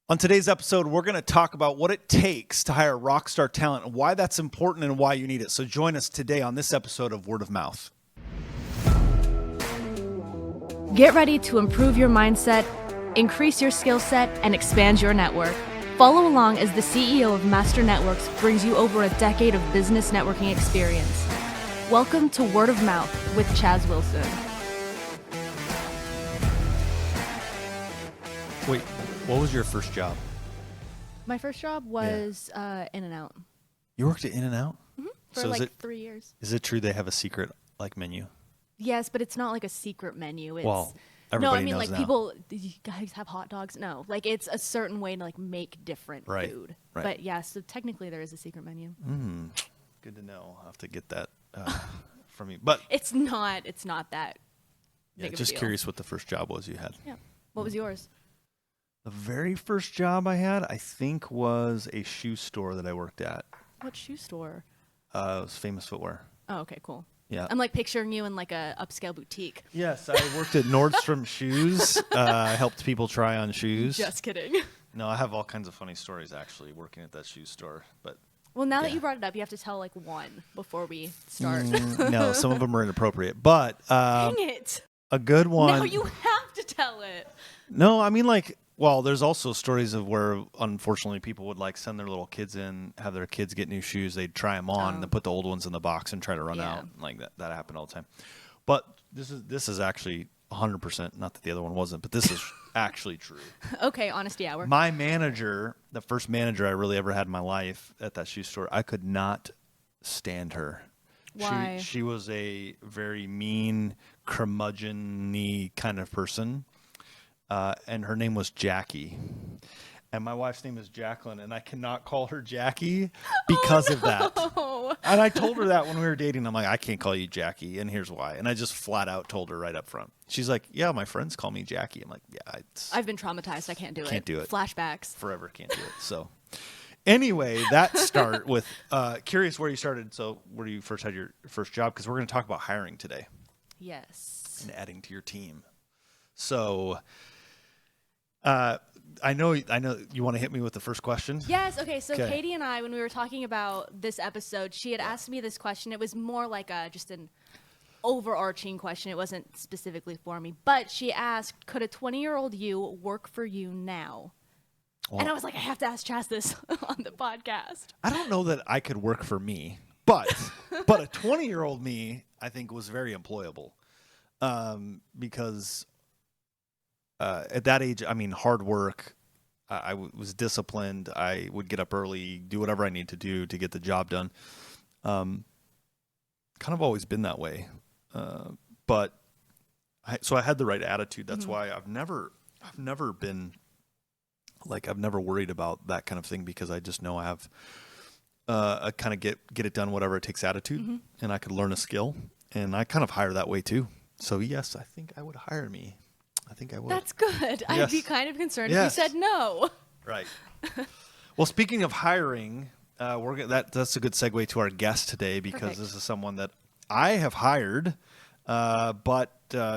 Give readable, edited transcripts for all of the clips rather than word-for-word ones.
On today's episode, we're going to talk about what it takes to hire rockstar talent and why that's important and why you need it. So join us today on this episode of Word of Mouth. Get ready to improve your mindset, increase your skill set, and expand your network. Follow along as the CEO of Master Networks brings you over a decade of business networking experience. Welcome to Word of Mouth with Chaz Wilson. Wait, what was your first job? My first job was In-N-Out. You worked at In-N-Out? Mm-hmm. For So 3 years. Is it true they have a secret menu? Yes, but it's not like a secret menu. It's, Well, everybody knows now. People, you guys have hot dogs? No, it's a certain way to make different food. Right. But yeah, so technically there is a secret menu. Good to know. I'll have to get that from you. But It's not that big of a just deal. curious what the first job was you had. Yeah. What was yours? The very first job I had, I think, was a shoe store that I worked at. What shoe store? It was Famous Footwear. Oh, okay, cool. Yeah. I'm picturing you in a upscale boutique. Yes, I worked at Nordstrom Shoes. I helped people try on shoes. Just kidding. No, I have all kinds of funny stories actually working at that shoe store. But Well, now that you brought it up, you have to tell one before we start. no, some of them are inappropriate. But Dang it! a good one. Now you have to tell it. No, I mean well, there's also stories of where, unfortunately, people would send their little kids in, have their kids get new shoes. They'd try them on, and then put the old ones in the box and try to run out. That happened all the time. But this is actually 100%. Not that the other one wasn't, but this is actually true. Okay, honesty hour. My manager, the first manager I really ever had in my life at that shoe store, I could not stand her. Why? She was a very mean, curmudgeon-y kind of person. And her name was Jackie. And my wife's name is Jacqueline, and I cannot call her Jackie because of that. And I told her that when we were dating. I'm like, I can't call you Jackie, and here's why. And I just flat out told her right up front. She's like, yeah, my friends call me Jackie. I'm like, yeah. I've been traumatized. I can't do it. Can't do it. Flashbacks. Forever can't do it. So anyway, that start with curious where you started. So where you first had your first job, because we're going to talk about hiring today. Yes. And adding to your team. So I know you want to hit me with the first question. Yes. Okay. So Katie and I, when we were talking about this episode, she had asked me this question. It was more like just an overarching question. It wasn't specifically for me, but she asked, "Could a 20-year-old you work for you now?" Well, and I was like, I have to ask Chaz this on the podcast. I don't know that I could work for me, but a 20-year-old me, I think, was very employable, because. At that age, I mean, hard work. I was disciplined. I would get up early, do whatever I need to do to get the job done. Kind of always been that way. But so I had the right attitude. That's why I've never been I've never worried about that kind of thing, because I just know I have a kind of get it done, whatever it takes attitude, and I could learn a skill, and I kind of hire that way too. So yes, I think I would hire me. I think I would. That's good. Yes. I'd be kind of concerned if you said no. Right. Well, speaking of hiring, that's a good segue to our guest today, because Perfect. This is someone that I have hired, but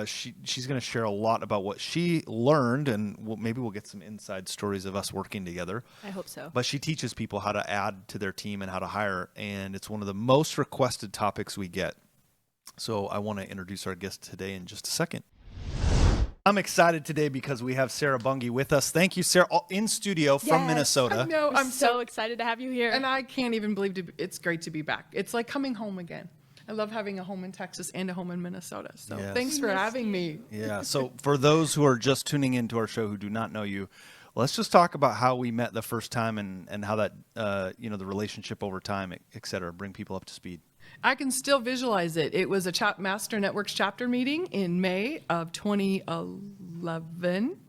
she's going to share a lot about what she learned, and maybe we'll get some inside stories of us working together. I hope so. But she teaches people how to add to their team and how to hire, and it's one of the most requested topics we get. So I want to introduce our guest today in just a second. I'm excited today because we have Sara Bunge with us. Thank you, Sara, in studio from Minnesota. No, I'm so excited to have you here. And I can't even believe it's great to be back. It's like coming home again. I love having a home in Texas and a home in Minnesota. So thanks for having me. Yeah. So for those who are just tuning into our show who do not know you, let's just talk about how we met the first time and how that, the relationship over time, et cetera, bring people up to speed. I can still visualize it. It was a Master Networks chapter meeting in May of 2011.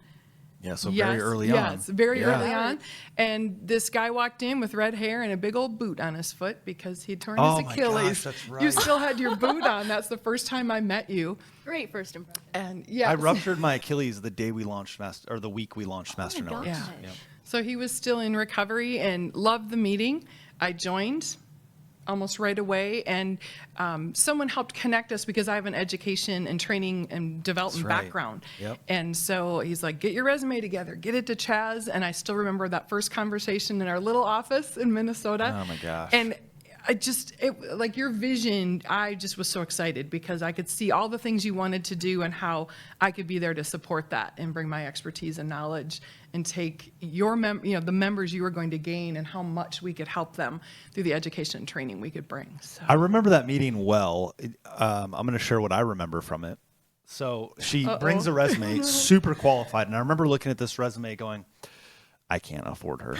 Yeah, so very early on. Yes, very early on. And this guy walked in with red hair and a big old boot on his foot because he'd torn his Achilles. My gosh, that's right. You still had your boot on. That's the first time I met you. Great first impression. And I ruptured my Achilles the day we launched the week we launched Master Networks. Yeah. Yep. So he was still in recovery and loved the meeting. I joined almost right away. And someone helped connect us because I have an education and training and development That's right. background. Yep. And so he's like, get your resume together, get it to Chaz. And I still remember that first conversation in our little office in Minnesota. Oh my gosh. And like your vision, I just was so excited because I could see all the things you wanted to do and how I could be there to support that and bring my expertise and knowledge and take your the members you were going to gain and how much we could help them through the education and training we could bring. So. I remember that meeting well. I'm going to share what I remember from it. So she brings a resume, super qualified. And I remember looking at this resume going, I can't afford her.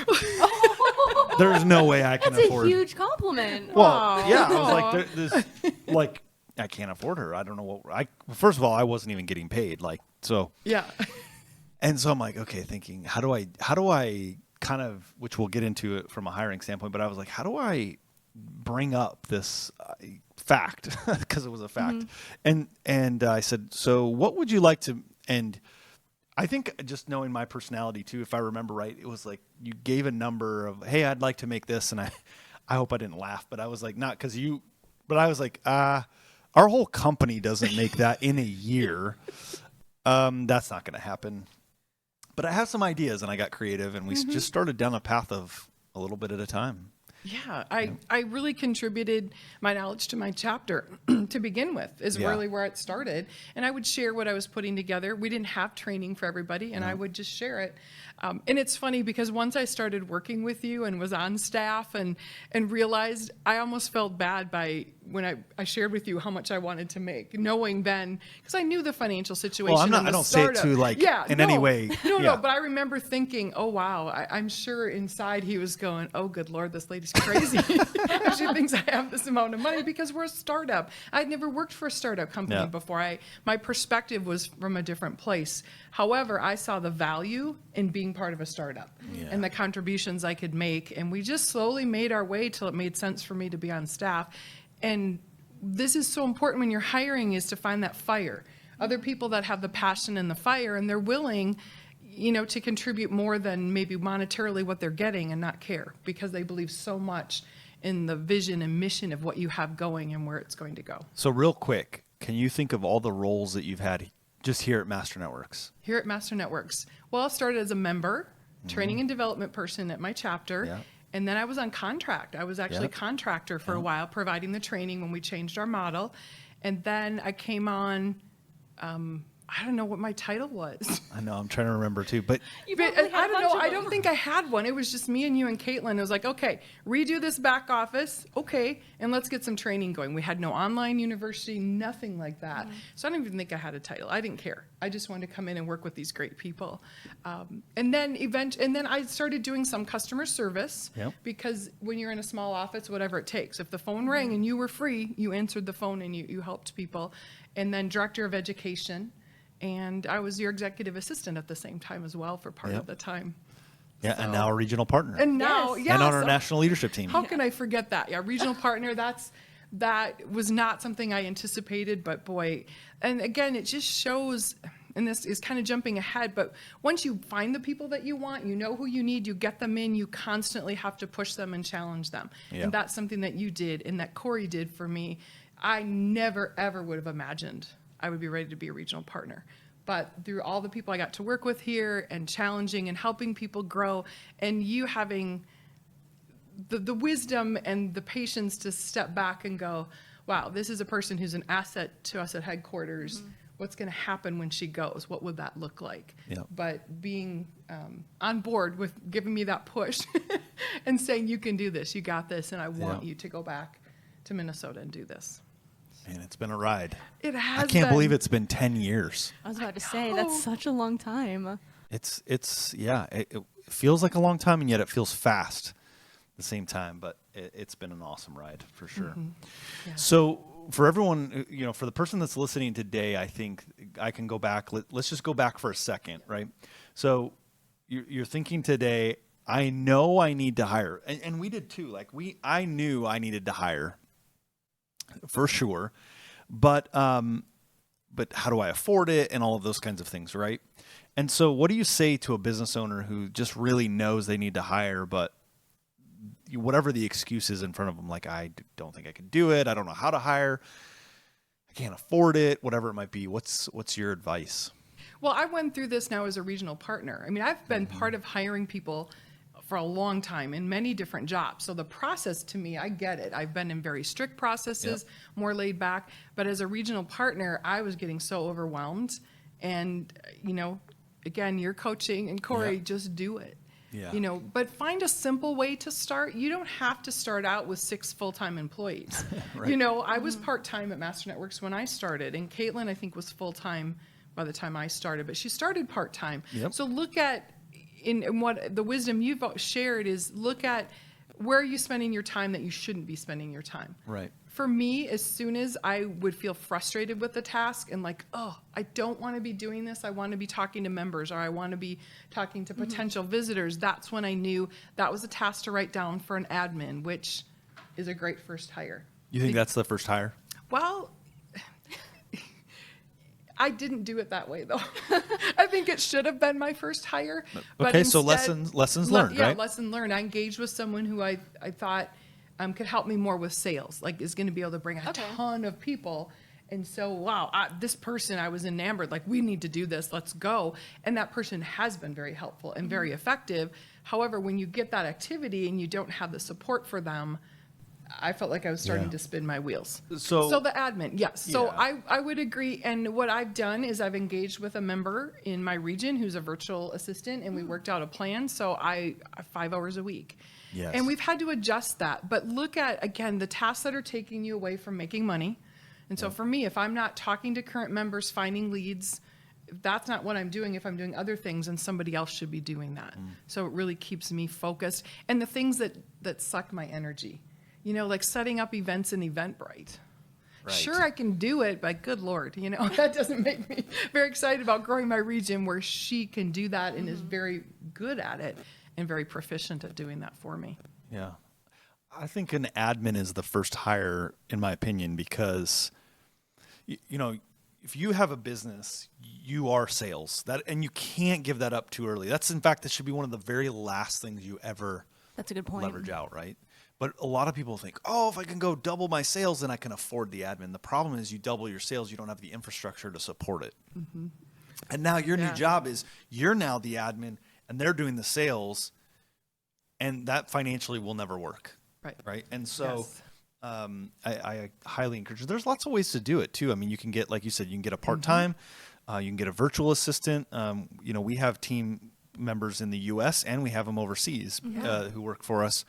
There's no way I can afford. That's a huge compliment. Well, yeah, I was like, there's like, I can't afford her. I don't know what. First of all, I wasn't even getting paid. Like, so. Yeah. And so I'm like, okay, thinking, how do I kind of, which we'll get into it from a hiring standpoint, but I was like, how do I bring up this fact because it was a fact, and I said, so what would you like to and. I think just knowing my personality too, if I remember right, it was like you gave a number of, hey, I'd like to make this. And I hope I didn't laugh, but I was like, not because but I was like, our whole company doesn't make that in a year. That's not going to happen. But I have some ideas and I got creative and we just started down a path of a little bit at a time. Yeah, I really contributed my knowledge to my chapter to begin with, is really where it started. And I would share what I was putting together. We didn't have training for everybody, and I would just share it. And it's funny because once I started working with you and was on staff and realized I almost felt bad when I shared with you how much I wanted to make, knowing then, because I knew the financial situation. Well, I don't say it to in any way. No, but I remember thinking, oh, wow, I'm sure inside he was going, oh, good Lord, this lady's crazy. She thinks I have this amount of money because we're a startup. I'd never worked for a startup company before. My perspective was from a different place. However, I saw the value in being part of a startup and the contributions I could make. And we just slowly made our way till it made sense for me to be on staff. And this is so important when you're hiring, is to find that fire. Other people that have the passion and the fire, and they're willing, to contribute more than maybe monetarily what they're getting and not care, because they believe so much in the vision and mission of what you have going and where it's going to go. So real quick, can you think of all the roles that you've had just here at Master Networks? Here at Master Networks. Well, I started as a member, training and development person at my chapter. Yeah. And then I was on contract. I was actually contractor for a while, providing the training when we changed our model. And then I came on, I don't know what my title was. I know, I'm trying to remember too, but I don't know. I don't think I had one. It was just me and you and Caitlin. It was like, okay, redo this back office. Okay, and let's get some training going. We had no online university, nothing like that. So I don't even think I had a title. I didn't care. I just wanted to come in and work with these great people. And then I started doing some customer service because when you're in a small office, whatever it takes. If the phone rang and you were free, you answered the phone and you helped people. And then director of education. And I was your executive assistant at the same time as well for part of the time. Yeah, so, and now a regional partner. And now, and on our national leadership team. How can I forget that? Yeah, regional partner, that was not something I anticipated, but boy, and again, it just shows, and this is kind of jumping ahead, but once you find the people that you want, you know who you need, you get them in, you constantly have to push them and challenge them. Yeah. And that's something that you did and that Corey did for me. I never, ever would have imagined I would be ready to be a regional partner. But through all the people I got to work with here and challenging and helping people grow, and you having the wisdom and the patience to step back and go, wow, this is a person who's an asset to us at headquarters. What's going to happen when she goes? What would that look like? Yep. But being on board with giving me that push and saying, you can do this, you got this, and I want you to go back to Minnesota and do this. Man, it's been a ride. It has. I can't believe it's been 10 years. I was about to say, that's such a long time. It feels like a long time, and yet it feels fast at the same time. But it's been an awesome ride for sure. Yeah. So for everyone, for the person that's listening today, I think I can go back. Let's just go back for a second, right? So you're thinking today, I know I need to hire, and we did too. I knew I needed to hire. For sure, but how do I afford it and all of those kinds of things, right? And so what do you say to a business owner who just really knows they need to hire, but whatever the excuse is in front of them, like, I don't think I can do it. I don't know how to hire. I can't afford it, whatever it might be. What's your advice? Well, I went through this now as a regional partner. I mean, I've been part of hiring people for a long time in many different jobs. So the process, to me, I get it. I've been in very strict processes, more laid back. But as a regional partner, I was getting so overwhelmed. And, again, you're coaching, and Corey, just do it. Yeah. But find a simple way to start. You don't have to start out with 6 full-time employees. Right. I was part-time at Master Networks when I started, and Caitlin, I think, was full-time by the time I started, but she started part-time. Yep. So look at, in what the wisdom you've shared is, look at where are you spending your time that you shouldn't be spending your time. Right. For me, as soon as I would feel frustrated with the task and like, oh, I don't want to be doing this, I want to be talking to members, or I want to be talking to potential visitors, that's when I knew that was a task to write down for an admin, which is a great first hire. You think that's the first hire? Well, I didn't do it that way, though. I think it should have been my first hire. But Okay, so instead, lessons learned, yeah, right? lesson learned. I engaged with someone who I thought could help me more with sales, like is going to be able to bring a ton of people. And so, wow, this person, I was enamored, like, we need to do this, let's go. And that person has been very helpful and very effective. However, when you get that activity and you don't have the support for them, I felt like I was starting to spin my wheels. So the admin, yes. So I would agree. And what I've done is I've engaged with a member in my region who's a virtual assistant, and we worked out a plan. So I 5 hours a week. Yes. And we've had to adjust that. But look at, again, the tasks that are taking you away from making money. And so for me, if I'm not talking to current members, finding leads, if that's not what I'm doing, if I'm doing other things, then somebody else should be doing that. So it really keeps me focused. And the things that suck my energy. Like setting up events in Eventbrite. Right. Sure, I can do it, but good Lord, that doesn't make me very excited about growing my region where she can do that and is very good at it and very proficient at doing that for me. Yeah. I think an admin is the first hire, in my opinion, because, if you have a business, you are sales, and you can't give that up too early. In fact, that should be one of the very last things you ever That's a good point. leverage out, right? But a lot of people think, oh, if I can go double my sales, then I can afford the admin. The problem is you double your sales, you don't have the infrastructure to support it. And now your new job is you're now the admin and they're doing the sales, and that financially will never work. Right. And so I highly encourage you. There's lots of ways to do it too. I mean, you can get, like you said, you can get a part-time, you can get a virtual assistant. We have team members in the U.S. and we have them overseas who work for us,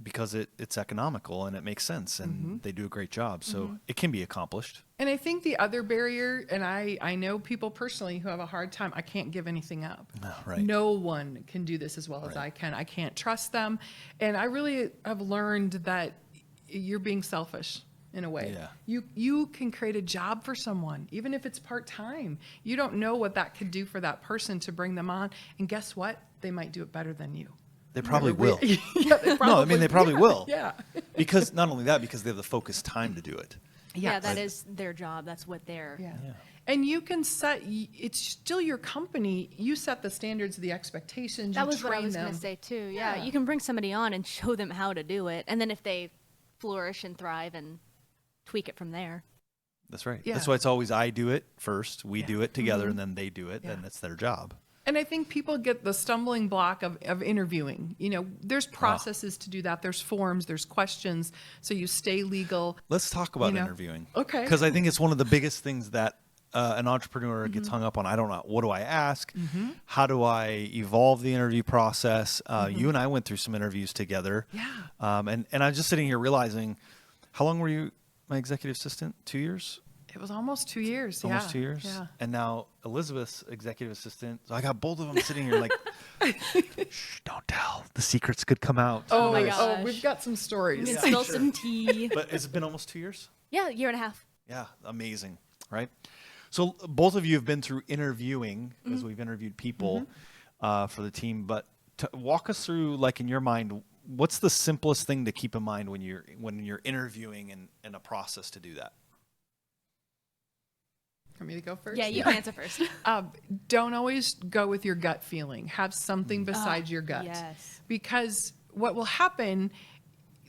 because it's economical and it makes sense, and they do a great job. So it can be accomplished. And I think the other barrier, and I know people personally who have a hard time, I can't give anything up. Right. No one can do this as well as I can. I can't trust them. And I really have learned that you're being selfish in a way. Yeah. You can create a job for someone, even if it's part-time. You don't know what that could do for that person to bring them on. And guess what? They might do it better than you. They probably will. They probably, No, I mean, they probably will. Yeah. Because not only that, because they have the focused time to do it. Yeah, that is their job. That's what they're. Yeah. And you can it's still your company. You set the standards, the expectations. That you was what I train was going them. to say too. Yeah, Yeah. you can bring somebody on and show them how to do it, and then if they flourish and thrive, and tweak it from there. That's right. Yeah. That's why it's always I do it first, we do it together, and then they do it, and it's their job. And I think people get the stumbling block of interviewing. There's processes to do that. There's forms, there's questions, so you stay legal. Let's talk about interviewing. Okay. Because I think it's one of the biggest things that an entrepreneur gets hung up on. I don't know. What do I ask? How do I evolve the interview process? You and I went through some interviews together. Yeah. And I'm just sitting here realizing, how long were you my executive assistant? 2 years? It was almost 2 years. Almost 2 years? Yeah. And now Elizabeth's executive assistant. So I got both of them sitting here like, shh, don't tell. The secrets could come out. Oh my gosh. we've got some stories. And spill some tea. But it's been almost 2 years? Yeah, year and a half. Yeah, amazing, right? So both of you have been through interviewing, as we've interviewed people for the team. But walk us through, like, in your mind, what's the simplest thing to keep in mind when you're interviewing and a process to do that? Want me to go first? Yeah, you answer first. Don't always go with your gut feeling. Have something besides your gut. Yes. Because what will happen,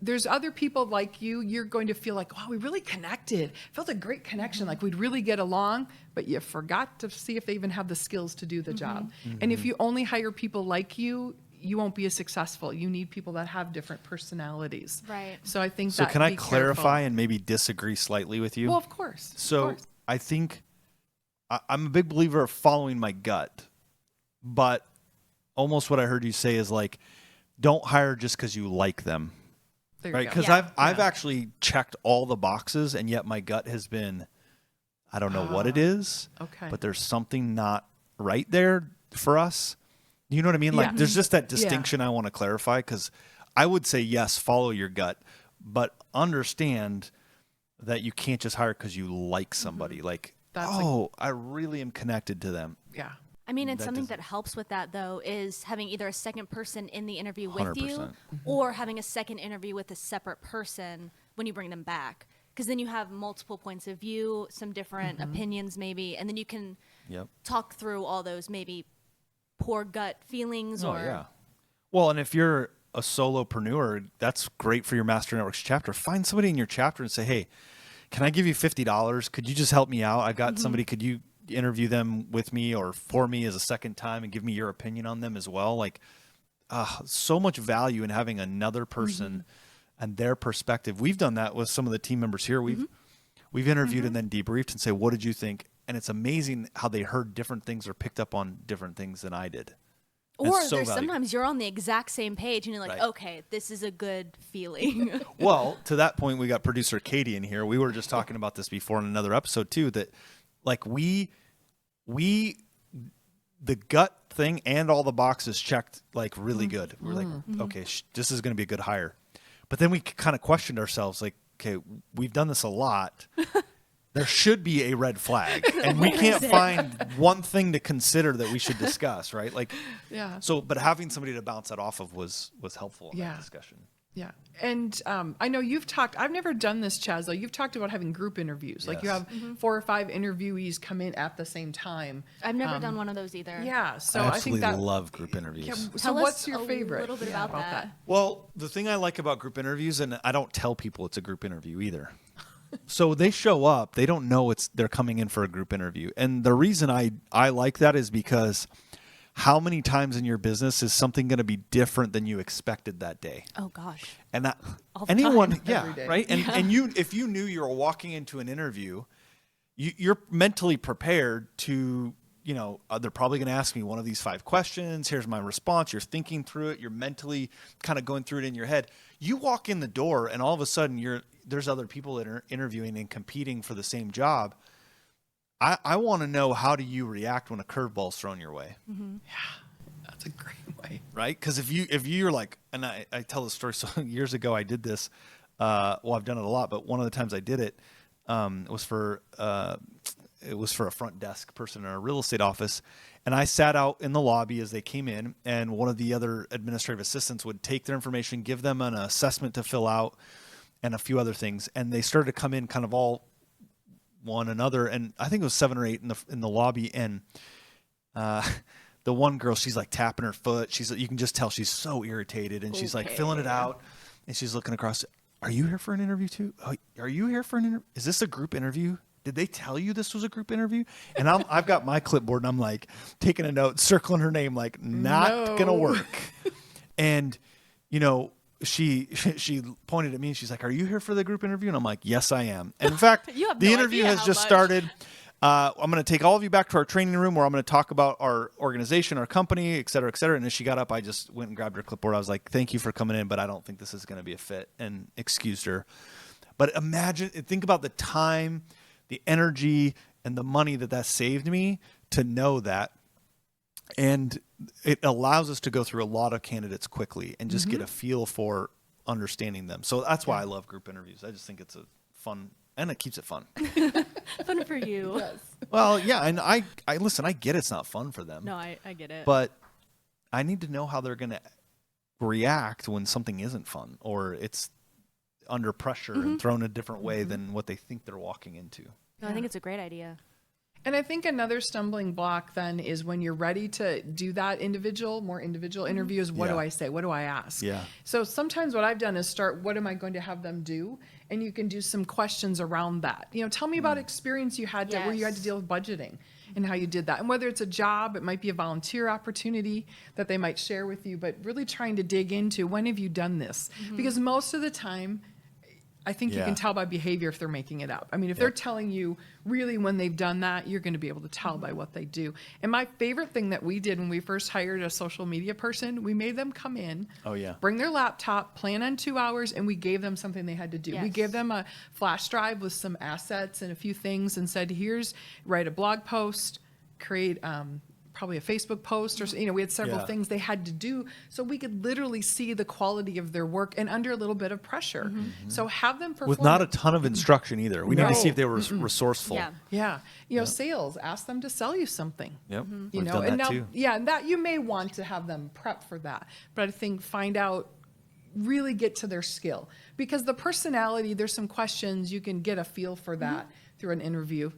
there's other people like you, you're going to feel like, wow, we really connected. Felt a great connection, like we'd really get along, but you forgot to see if they even have the skills to do the job. And if you only hire people like you won't be as successful. You need people that have different personalities. Right. So I think So that can I be clarify careful. and maybe disagree slightly with you? Well, of course. So of course. I think I'm a big believer of following my gut, but almost what I heard you say is like, don't hire just because you like them. There you Right, go. because Yeah. I've actually checked all the boxes, and yet my gut has been, I don't know what it is, Okay. but there's something not right there for us. You know what I mean? Like, Yeah. there's just that Yeah. distinction I want to clarify, because I would say yes, follow your gut, but understand that you can't just hire because you like somebody. Like, That's I really am connected to them. Yeah. I mean, and That something doesn't- that helps with that, though, is having either a second person in the interview with you 100%. or having a second interview with a separate person when you bring them back. Because then you have multiple points of view, some different opinions maybe, and then you can Yep. talk through all those maybe poor gut feelings Oh, or yeah. Well, and if you're a solopreneur, that's great for your Master Networks chapter. Find somebody in your chapter and say, hey, can I give you $50? Could you just help me out? I've got somebody, could you interview them with me or for me as a second time and give me your opinion on them as well? Like, so much value in having another person and their perspective. We've done that with some of the team members here. We've interviewed and then debriefed and say, what did you think? And it's amazing how they heard different things or picked up on different things than I did. And or it's so there's valuable. sometimes you're on the exact same page and you're like, Right. okay, this is a good feeling. Well, to that point, we got producer Katie in here. We were just talking about this before in another episode too, that like we the gut thing and all the boxes checked like really good. We're like, okay, this is going to be a good hire. But then we kind of questioned ourselves like, okay, we've done this a lot. There should be a red flag, and we can't find one thing to consider that we should discuss, right? Like, Yeah. so, but having somebody to bounce that off of was helpful in Yeah. that discussion. Yeah. And I know you've talked, I've never done this, Chaz, though. You've talked about having group interviews. Like you Yes. have 4 or 5 interviewees come in at the same time. I've never done one of those either. Yeah. So I I think absolutely that. love group interviews. Yeah, so Tell what's us your a favorite? little bit Yeah, about that. Well, the thing I like about group interviews, and I don't tell people it's a group interview either. So they show up, they don't know they're coming in for a group interview. And the reason I like that is because how many times in your business is something going to be different than you expected that day? Oh, gosh. And that All the anyone, time. yeah, Every day. right. And you, if you knew you were walking into an interview, you're mentally prepared to, they're probably going to ask me one of these 5 questions. Here's my response. You're thinking through it. You're mentally kind of going through it in your head. You walk in the door, and all of a sudden, there's other people that are interviewing and competing for the same job. I want to know, how do you react when a curveball's thrown your way? That's a great way. Right? Because if you're like, and I tell the story, so years ago I did this. Well, I've done it a lot, but one of the times I did it, was for a front desk person in a real estate office, and I sat out in the lobby as they came in, and one of the other administrative assistants would take their information, give them an assessment to fill out, and a few other things, and they started to come in kind of all one another, and I think it was 7 or 8 in the lobby, and the one girl, she's like tapping her foot. You can just tell she's so irritated, and she's like filling it out, and she's looking across. Are you here for an interview too? Oh, are you here for an interview? Is this a group interview? Did they tell you this was a group interview? And I've got my clipboard, and I'm like taking a note, circling her name, like not gonna work. And she pointed at me and she's like, "Are you here for the group interview?" And I'm like, "Yes, I am." And in fact, You have the no interview idea has how just much. started. I'm going to take all of you back to our training room where I'm going to talk about our organization, our company, et cetera, et cetera. And as she got up, I just went and grabbed her clipboard. I was like, "Thank you for coming in, but I don't think this is going to be a fit," and excused her. But think about the time, the energy, and the money that saved me to know that. And it allows us to go through a lot of candidates quickly and just get a feel for understanding them. So that's why I love group interviews. I just think it's a fun, and it keeps it fun. Fun for you. Well, yeah, and I listen, I get it's not fun for them. No, I get it. But I need to know how they're going to react when something isn't fun or it's under pressure and thrown a different way than what they think they're walking into. No, I think it's a great idea. And I think another stumbling block then is when you're ready to do that more individual interviews, what do I say? What do I ask? Yeah. So sometimes what I've done is start, what am I going to have them do? And you can do some questions around that. Tell me about experience you had where you had to deal with budgeting and how you did that. And whether it's a job, it might be a volunteer opportunity that they might share with you, but really trying to dig into, when have you done this? Because most of the time, I think you can tell by behavior if they're making it up. I mean, if they're telling you really when they've done that, you're going to be able to tell by what they do. And my favorite thing that we did when we first hired a social media person, we made them come in, bring their laptop, plan on 2 hours, and we gave them something they had to do. Yes. We gave them a flash drive with some assets and a few things and said, write a blog post, create probably a Facebook post, or we had several things they had to do, so we could literally see the quality of their work and under a little bit of pressure. So have them perform with not a ton of instruction either. We need to see if they were resourceful. Yeah. Sales, ask them to sell you something. Yep. You We've know, done and that now, too. and that you may want to have them prep for that, but I think find out, really get to their skill, because the personality, there's some questions you can get a feel for that through an interview.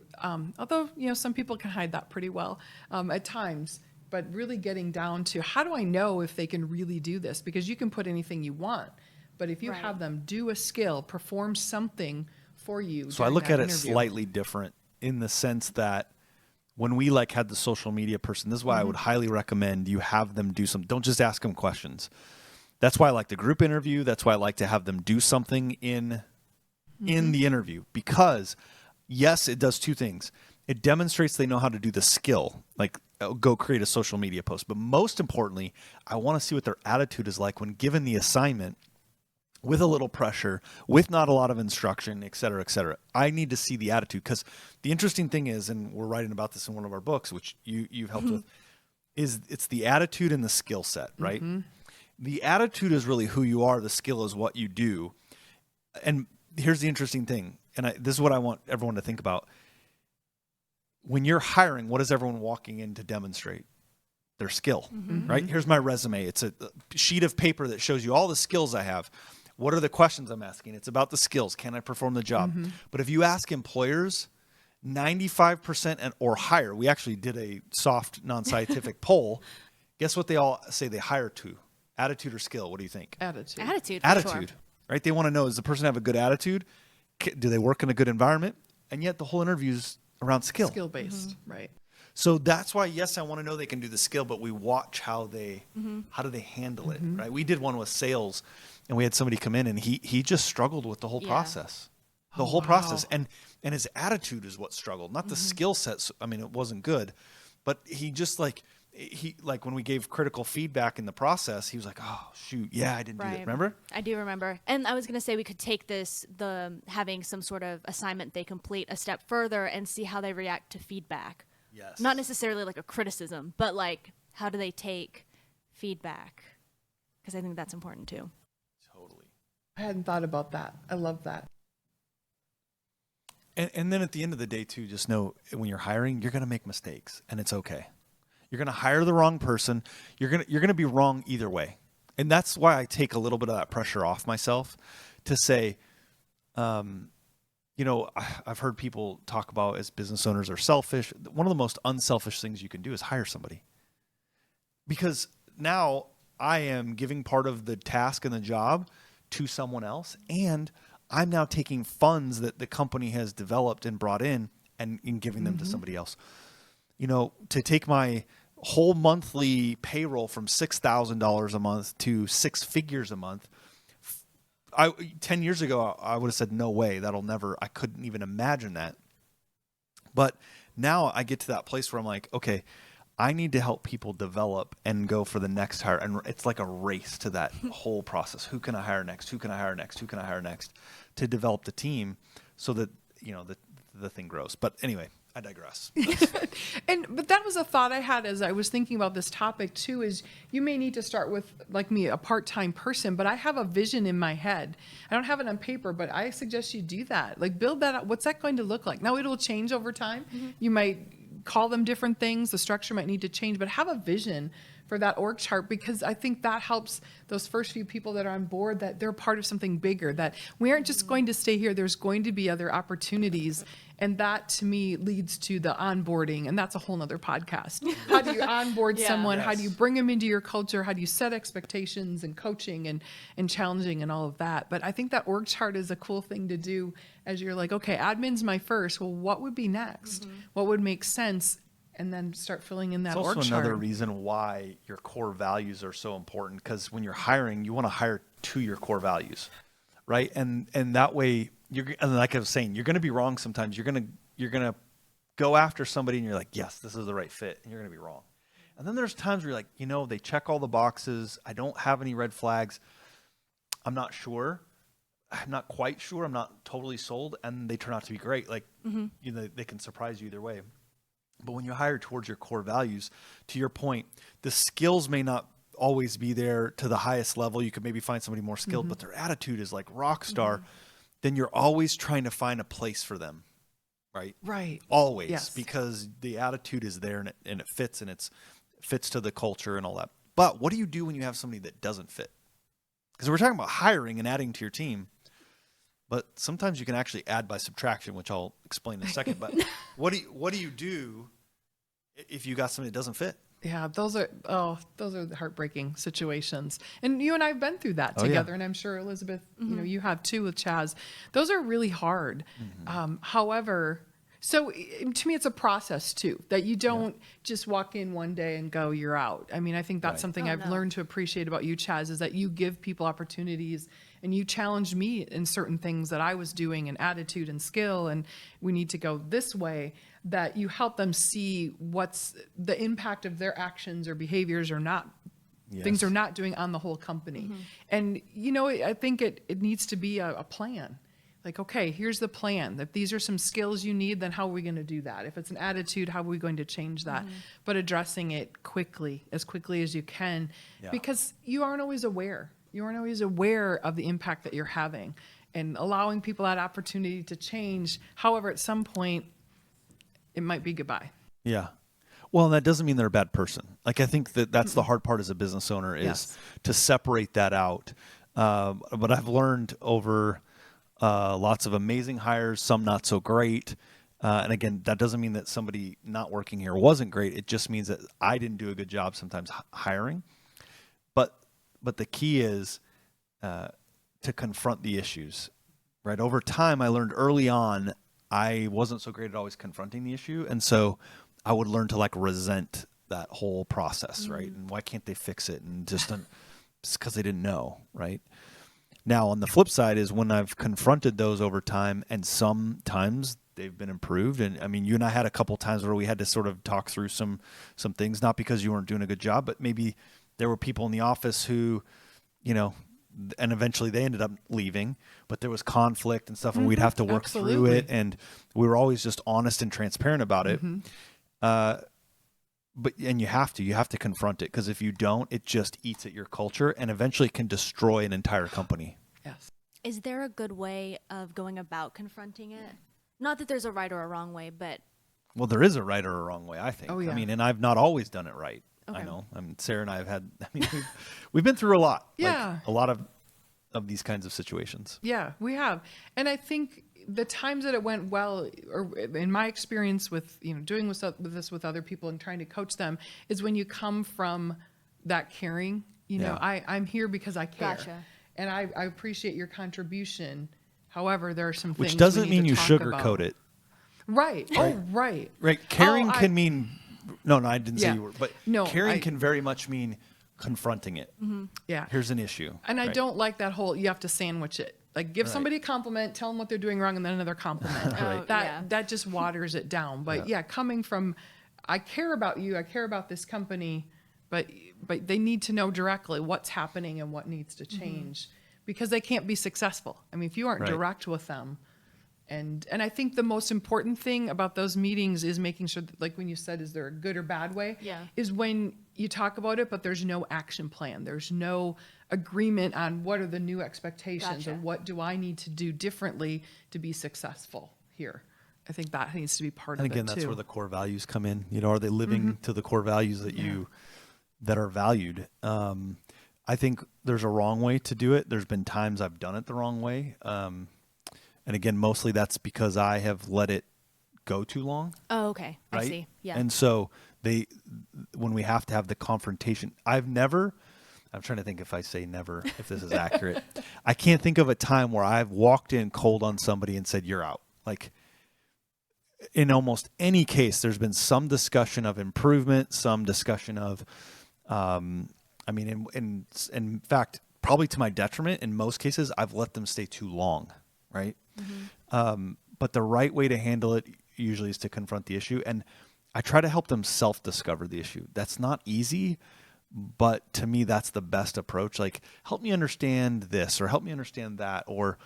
Although, some people can hide that pretty well at times, but really getting down to, how do I know if they can really do this? Because you can put anything you want, but if you have them do a skill, perform something for you. So I look at it slightly different in the sense that when we had the social media person, this is why I would highly recommend you have them do some, don't just ask them questions. That's why I like the group interview. That's why I like to have them do something in the interview, because yes, it does two things. It demonstrates they know how to do the skill, like go create a social media post. But most importantly, I want to see what their attitude is like when given the assignment with a little pressure, with not a lot of instruction, et cetera, et cetera. I need to see the attitude, because the interesting thing is, and we're writing about this in one of our books, which you've helped with, is it's the attitude and the skill set, right? The attitude is really who you are. The skill is what you do. And here's the interesting thing, and this is what I want everyone to think about. When you're hiring, what is everyone walking in to demonstrate? Their skill, right? Here's my resume. It's a sheet of paper that shows you all the skills I have. What are the questions I'm asking? It's about the skills. Can I perform the job? But if you ask employers, 95% or higher, we actually did a soft, non-scientific poll. Guess what they all say they hire to? Attitude or skill? What do you think? Attitude. Attitude, right? They want to know, does the person have a good attitude? Do they work in a good environment? And yet the whole interview's around skill. Skill-based, right. So that's why, yes, I want to know they can do the skill, but we watch how do they handle it, right? We did one with sales, and we had somebody come in, and he just struggled with the whole process. The whole process. And his attitude is what struggled, not the skill sets. I mean, it wasn't good, but he just when we gave critical feedback in the process, he was like, oh, shoot, yeah, I didn't do that. Remember? I do remember. And I was going to say we could take having some sort of assignment they complete a step further and see how they react to feedback. Yes. Not necessarily like a criticism, but how do they take feedback? Because I think that's important too. Totally. I hadn't thought about that. I love that. And then at the end of the day, too, just know when you're hiring, you're going to make mistakes, and it's okay. You're going to hire the wrong person. You're going to be wrong either way. And that's why I take a little bit of that pressure off myself to say, I've heard people talk about as business owners are selfish. One of the most unselfish things you can do is hire somebody. Because now I am giving part of the task and the job to someone else, and I'm now taking funds that the company has developed and brought in and giving them to somebody else. To take my whole monthly payroll from $6,000 a month to 6 figures a month, 10 years ago, I would have said, no way, I couldn't even imagine that. But now I get to that place where I'm like, okay, I need to help people develop and go for the next hire. And it's like a race to that whole process. Who can I hire next? Who can I hire next? Who can I hire next? To develop the team so that, the thing grows. But anyway, I digress. But that was a thought I had as I was thinking about this topic too, is you may need to start with, like me, a part-time person, but I have a vision in my head. I don't have it on paper, but I suggest you do that. Build that up. What's that going to look like? Now, it'll change over time. You might call them different things. The structure might need to change, but have a vision for that org chart, because I think that helps those first few people that are on board, that they're part of something bigger, that we aren't just going to stay here. There's going to be other opportunities. And that to me leads to the onboarding. And that's a whole nother podcast. How do you onboard someone? How do you bring them into your culture? How do you set expectations and coaching and challenging and all of that? But I think that org chart is a cool thing to do as you're like, okay, admin's my first. Well, what would be next? What would make sense? And then start filling in that org chart. It's also another reason why your core values are so important, because when you're hiring, you want to hire to your core values, right? And that way, and like I was saying, you're going to be wrong sometimes. You're going to go after somebody and you're like, yes, this is the right fit, and you're going to be wrong. And then there's times where you're like, they check all the boxes. I don't have any red flags. I'm not sure. I'm not quite sure. I'm not totally sold. And they turn out to be great. They can surprise you either way. But when you hire towards your core values, to your point, the skills may not always be there to the highest level. You could maybe find somebody more skilled, but their attitude is like rock star. Then you're always trying to find a place for them, right? Right. Always, yes. Because the attitude is there and it fits, and it fits to the culture and all that. But what do you do when you have somebody that doesn't fit? Because we're talking about hiring and adding to your team. But sometimes you can actually add by subtraction, which I'll explain in a second. But what do you do if you got somebody that doesn't fit? Yeah, those are heartbreaking situations. And you and I have been through that together. And I'm sure Elizabeth, you have too with Chaz. Those are really hard. However, so to me, it's a process too, that you don't just walk in one day and go, you're out. I mean, I think that's something I've learned to appreciate about you, Chaz, is that you give people opportunities, and you challenged me in certain things that I was doing, and attitude and skill, and we need to go this way, that you help them see what's the impact of their actions or behaviors or not. Yes. Things are not doing on the whole company. And, I think it needs to be a plan. Like, okay, here's the plan. If these are some skills you need, then how are we going to do that? If it's an attitude, how are we going to change that? But addressing it quickly as you can, because you aren't always aware. You aren't always aware of the impact that you're having, and allowing people that opportunity to change. However, at some point, it might be goodbye. Yeah. Well, that doesn't mean they're a bad person. Like, I think that's the hard part as a business owner is to separate that out. But I've learned over lots of amazing hires, some not so great. And again, that doesn't mean that somebody not working here wasn't great. It just means that I didn't do a good job sometimes hiring. But the key is to confront the issues, right? Over time, I learned early on I wasn't so great at always confronting the issue. And so I would learn to resent that whole process, right? And why can't they fix it? And just because they didn't know, right? Now, on the flip side is when I've confronted those over time, and sometimes they've been improved. And I mean, you and I had a couple times where we had to sort of talk through some things, not because you weren't doing a good job, but maybe there were people in the office who, and eventually they ended up leaving, but there was conflict and stuff, and we'd have to work through it. And we were always just honest and transparent about it. But you have to confront it, because if you don't, it just eats at your culture and eventually can destroy an entire company. Yes. Is there a good way of going about confronting it? Not that there's a right or a wrong way, but... Well, there is a right or a wrong way, I think. Oh, yeah. I mean, and I've not always done it right. Okay. I know. I mean, Sarah and I have had, we've been through a lot. Yeah. A lot of these kinds of situations. Yeah, we have. And I think the times that it went well, or in my experience with, doing this with other people and trying to coach them, is when you come from that caring, I'm here because I care. Gotcha. And I appreciate your contribution. However, there are some things Which doesn't we mean need you to talk sugarcoat about. it. Right. Oh, right. Right. Caring can mean, no, I didn't say you were, but caring can very much mean confronting it. Yeah. Here's an issue. And I don't like that whole, you have to sandwich it. Like, give somebody a compliment, tell them what they're doing wrong, and then another compliment. That just waters it down. But coming from, I care about you, I care about this company, but they need to know directly what's happening and what needs to change, because they can't be successful. I mean, if you aren't direct with them. And I think the most important thing about those meetings is making sure that, like when you said, is there a good or bad way? Yeah. Is when you talk about it, but there's no action plan. There's no agreement on what are the new expectations or what do I need to do differently to be successful here. I think that needs to be part of it too. And again, that's where the core values come in. Are they living to the core values that that are valued. I think there's a wrong way to do it. There's been times I've done it the wrong way. And again, mostly that's because I have let it go too long. Oh, okay. Right? I see. Yeah. And so when we have to have the confrontation, I'm trying to think if I say never, if this is accurate. I can't think of a time where I've walked in cold on somebody and said, you're out. Like, in almost any case, there's been some discussion of improvement, some discussion of, in fact, probably to my detriment, in most cases, I've let them stay too long, right? Mm-hmm. But the right way to handle it usually is to confront the issue. And I try to help them self-discover the issue. That's not easy, but to me, that's the best approach. Like, help me understand this, or help me understand that, or,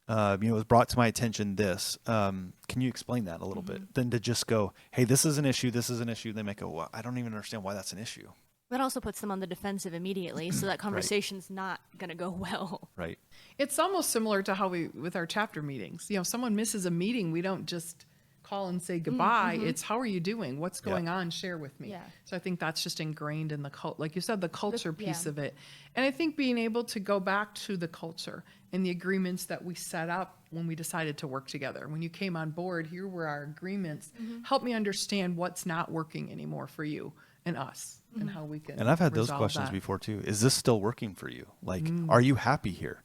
it was brought to my attention this. Can you explain that a little bit? Than to just go, hey, this is an issue, this is an issue. They might go, well, I don't even understand why that's an issue. That also puts them on the defensive immediately, so that conversation's not going to go well. Right. It's almost similar to how with our chapter meetings. If someone misses a meeting, we don't just call and say goodbye. It's how are you doing? What's going on? Share with me. Yeah. So I think that's just ingrained in the like you said, the culture piece of it. And I think being able to go back to the culture and the agreements that we set up when we decided to work together. When you came on board, here were our agreements. Help me understand what's not working anymore for you and us, and how we can. And I've had those resolve questions that. before too. Is this still working for you? Like, are you happy here?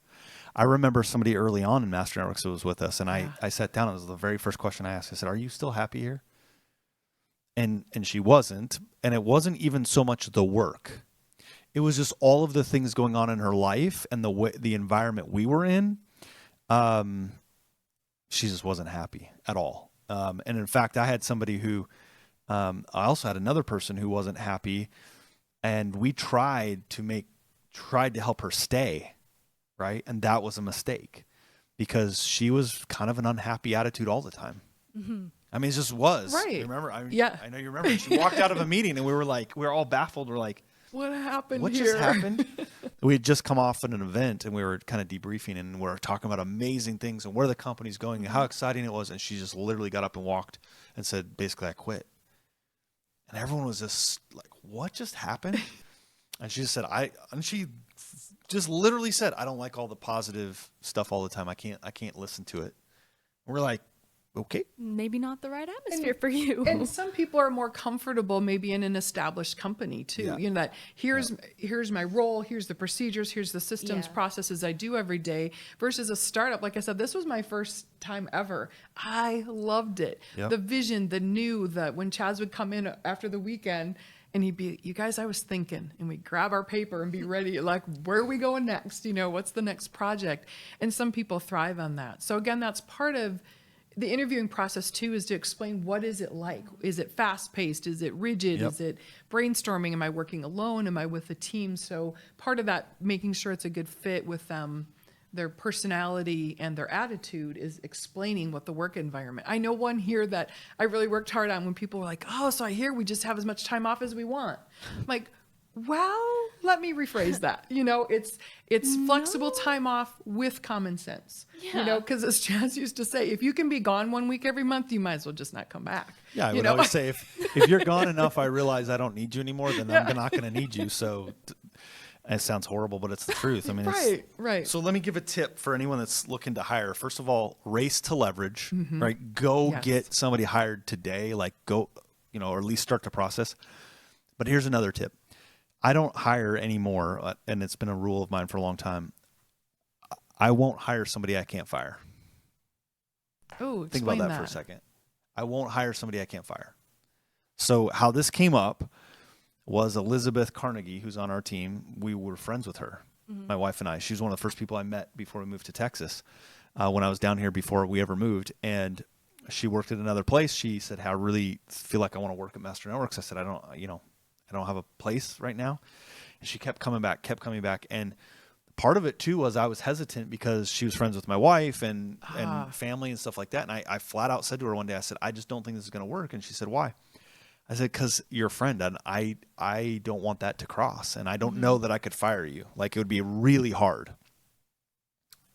I remember somebody early on in Master Networks who was with us, and I sat down. It was the very first question I asked. I said, "Are you still happy here?" And she wasn't. And it wasn't even so much the work. It was just all of the things going on in her life and the environment we were in. She just wasn't happy at all. And in fact, I had somebody who. I also had another person who wasn't happy, and we tried to help her stay, right? And that was a mistake because she was kind of an unhappy attitude all the time. Mm-hmm. I mean, it just was. Right. You remember? I know you remember. She walked out of a meeting, and we were all baffled. We're like, what happened what here? just happened? We had just come off at an event, and we were kind of debriefing, and we were talking about amazing things and where the company's going and how exciting it was. And she just literally got up and walked and said, basically, I quit. And everyone was just like, what just happened? And she just said, she just literally said, I don't like all the positive stuff all the time. I can't listen to it. And we're like, okay. Maybe not the right atmosphere for you. And some people are more comfortable maybe in an established company too. Yeah. That here's my role, here's the procedures, here's the systems, processes I do every day versus a startup. Like I said, this was my first time ever. I loved it. Yep. The vision, the new, when Chaz would come in after the weekend and he'd be, you guys, I was thinking, and we'd grab our paper and be ready, like, where are we going next? What's the next project? And some people thrive on that. So again, that's part of the interviewing process too, is to explain what is it like? Is it fast paced? Is it rigid? Yep. Is it brainstorming? Am I working alone? Am I with a team? So part of that, making sure it's a good fit with them, their personality and their attitude, is explaining what the work environment. I know one here that I really worked hard on when people were like, oh, so I hear we just have as much time off as we want. I'm like, well, let me rephrase that. It's flexible time off with common sense. Yeah. Because as Chaz used to say, if you can be gone 1 week every month, you might as well just not come back. Yeah, I would always say, if you're gone enough, I realize I don't need you anymore, then I'm not going to need you. So it sounds horrible, but it's the truth. I mean, right. So let me give a tip for anyone that's looking to hire. First of all, race to leverage, right? Go get somebody hired today, like go, or at least start the process. But here's another tip. I don't hire anymore, and it's been a rule of mine for a long time. I won't hire somebody I can't fire. Oh, think about that for a second. I won't hire somebody I can't fire. So how this came up was Elizabeth Carnegie, who's on our team. We were friends with her, my wife and I. She was one of the first people I met before we moved to Texas, when I was down here before we ever moved. And she worked at another place. She said, "I really feel like I want to work at Master Networks." I said, I don't have a place right now. And she kept coming back. And part of it too was I was hesitant because she was friends with my wife and family and stuff like that. And I flat out said to her one day, I said, I just don't think this is going to work. And she said, why? I said, because you're a friend and I don't want that to cross. And I don't know that I could fire you. Like, it would be really hard.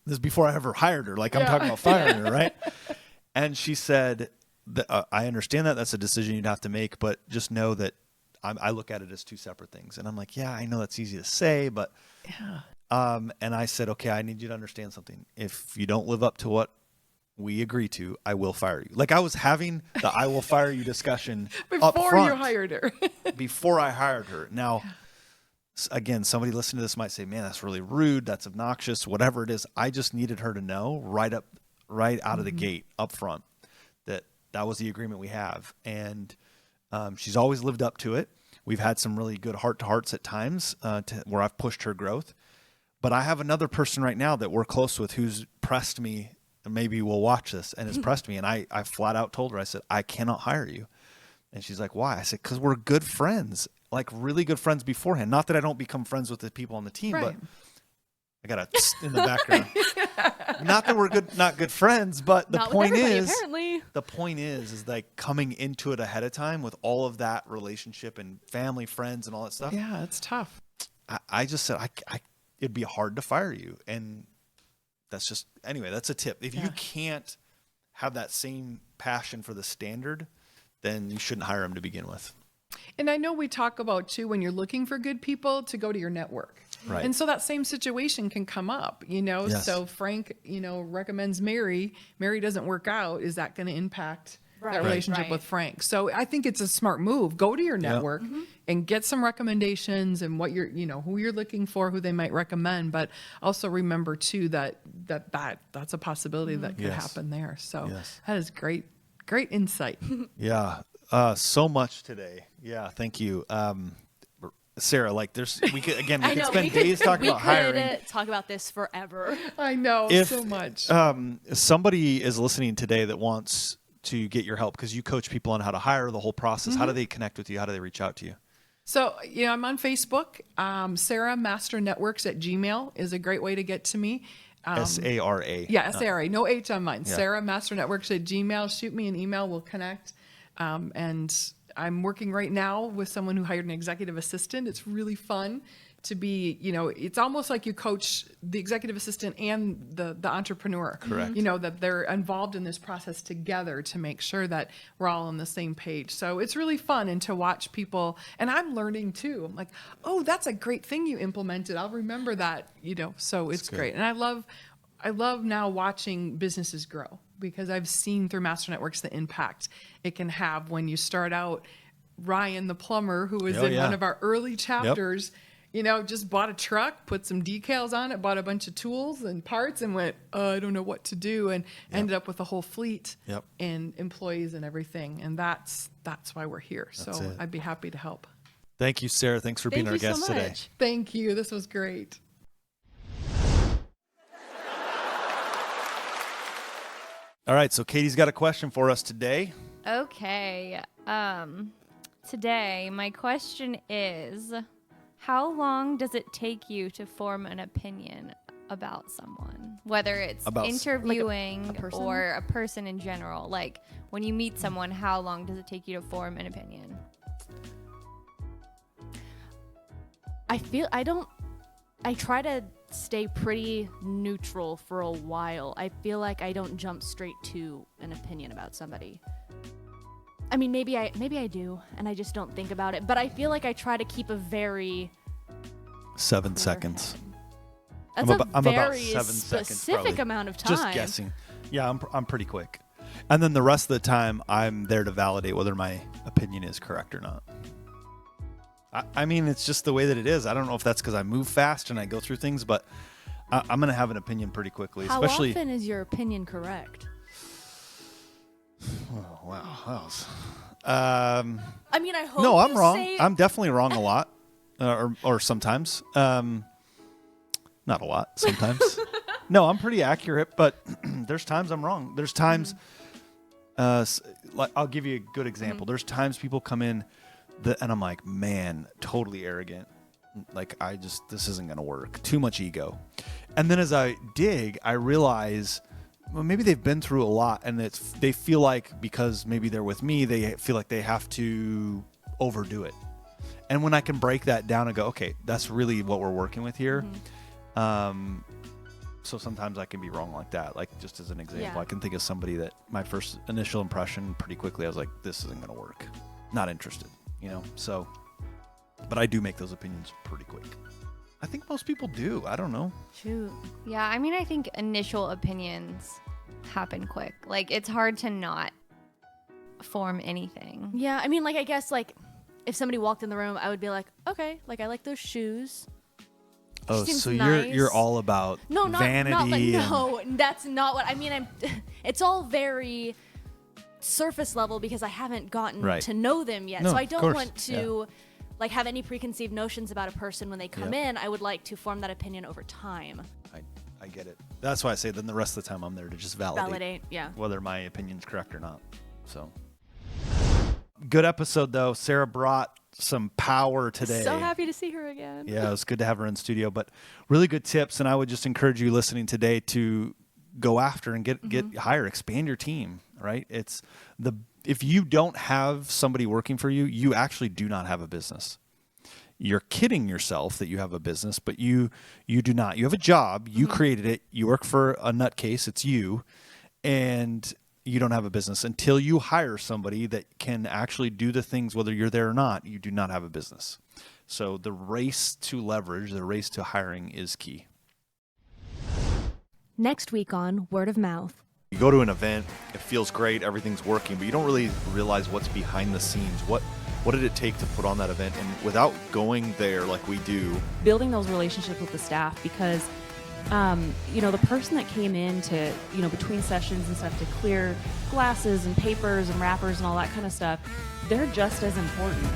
This is before I ever hired her. Like, I'm talking about firing her, right? And she said, I understand that. That's a decision you'd have to make, but just know that I look at it as two separate things. And I'm like, yeah, I know that's easy to say, but and I said, okay, I need you to understand something. If you don't live up to what we agree to, I will fire you. Like I was having the I will fire you discussion up Before front, you hired her. before I hired her. Now, again, somebody listening to this might say, man, that's really rude. That's obnoxious, whatever it is. I just needed her to know right out of the gate up front that was the agreement we have. And she's always lived up to it. We've had some really good heart-to-hearts at times where I've pushed her growth. But I have another person right now that we're close with who's pressed me, and maybe will watch this, and has pressed me. And I flat out told her, I said, I cannot hire you. And she's like, why? I said, because we're good friends, like really good friends beforehand. Not that I don't become friends with the people on the team, but I got a in the background. Not that we're not good friends, but the point is, apparently. the point is like coming into it ahead of time with all of that relationship and family, friends, and all that stuff. Yeah, it's tough. I just said, it'd be hard to fire you. And that's just, anyway, that's a tip. If you can't have that same passion for the standard, then you shouldn't hire them to begin with. And I know we talk about too, when you're looking for good people, to go to your network. Right. And so that same situation can come up, you know. Yes. So Frank, you know, recommends Mary. Mary doesn't work out. Is that going to impact that Right. relationship Right. with Frank? So I think it's a smart move. Go to your network and get some recommendations and what you're, you know, who you're looking for, who they might recommend. But also remember too that's a possibility that could Yes. happen there. So Yes. that is great insight. Yeah. So much today. Yeah. Thank you. Sarah, like we could spend days talking about hiring. We could talk about this forever. I know If so much. Somebody is listening today that wants to get your help because you coach people on how to hire, the whole process, how do they connect with you? How do they reach out to you? So, you know, I'm on Facebook. Sarah Master Networks at Gmail is a great way to get to me. SARA. Yeah, SARA. No H on mine. Yeah. Sarah Master Networks at Gmail. Shoot me an email. We'll connect. And I'm working right now with someone who hired an executive assistant. It's really fun to be, you know, it's almost like you coach the executive assistant and the entrepreneur. Correct. You know, that they're involved in this process together to make sure that we're all on the same page. So it's really fun, and to watch people, and I'm learning too. I'm like, oh, that's a great thing you implemented. I'll remember that, you know, so it's good. great. And I love now watching businesses grow, because I've seen through Master Networks the impact it can have when you start out. Ryan, the plumber, who was in one of our early chapters, you know, just bought a truck, put some decals on it, bought a bunch of tools and parts, and went, I don't know what to do, and ended up with a whole fleet and employees and everything. And that's why we're here. That's it. I'd be happy to help. Thank you, Sarah. Thanks for being our guest today. Thank you. This was great. All right, so Katie's got a question for us today. Okay. Today, my question is, how long does it take you to form an opinion about someone? Whether it's interviewing Like a person? or a person in general. Like, when you meet someone, how long does it take you to form an opinion? I try to stay pretty neutral for a while. I feel like I don't jump straight to an opinion about somebody. I mean, maybe I do, and I just don't think about it. But I feel like I try to keep a very 7 clear seconds. head. I'm That's about a very 7 seconds, specific probably. amount of time. Just guessing. Yeah, I'm pretty quick. And then the rest of the time, I'm there to validate whether my opinion is correct or not. I mean, it's just the way that it is. I don't know if that's because I move fast and I go through things, but I'm going to have an opinion pretty quickly. How especially. often is your opinion correct? Oh, wow. That was, I mean, I hope. no, I'm you wrong. say- I'm definitely wrong a lot, or sometimes. Not a lot. Sometimes. No, I'm pretty accurate, but there's times I'm wrong. There's times. Like I'll give you a good example. There's times people come in, and I'm like, man, totally arrogant. Like this isn't gonna work. Too much ego. And then as I dig, I realize, well, maybe they've been through a lot, and they feel like because maybe they're with me, they feel like they have to overdo it. And when I can break that down and go, okay, that's really what we're working with here. So sometimes I can be wrong like that. Like just as an example, Yeah. I can think of somebody that my first initial impression pretty quickly, I was like, this isn't going to work. Not interested, you know? So But I do make those opinions pretty quick. I think most people do. I don't know. Shoot. Yeah, I mean, I think initial opinions happen quick. Like, it's hard to not form anything. Yeah, I mean, like, I guess, like, if somebody walked in the room, I would be like, okay, like, I like those shoes. Oh, Seems so nice. you're all about vanity. Not like, no, that's not what I mean. It's all very surface level because I haven't gotten to know them yet. No, so I of don't course. want to like have any preconceived notions about a person when they come in. I would like to form that opinion over time. I get it. That's why I say then the rest of the time I'm there to just validate yeah. whether my opinion's correct or not. So good episode though. Sarah brought some power today. So happy to see her again. Yeah, it was good to have her in studio, but really good tips. And I would just encourage you listening today to go after and get higher, expand your team, right? If you don't have somebody working for you, you actually do not have a business. You're kidding yourself that you have a business, but you do not. You have a job, you created it, you work for a nutcase, it's you, and you don't have a business. Until you hire somebody that can actually do the things, whether you're there or not, you do not have a business. So the race to leverage, the race to hiring is key. Next week on Word of Mouth. You go to an event, it feels great, everything's working, but you don't really realize what's behind the scenes. What did it take to put on that event? And without going there like we do, building those relationships with the staff, because the person that came in to, between sessions and stuff to clear glasses and papers and wrappers and all that kind of stuff, they're just as important.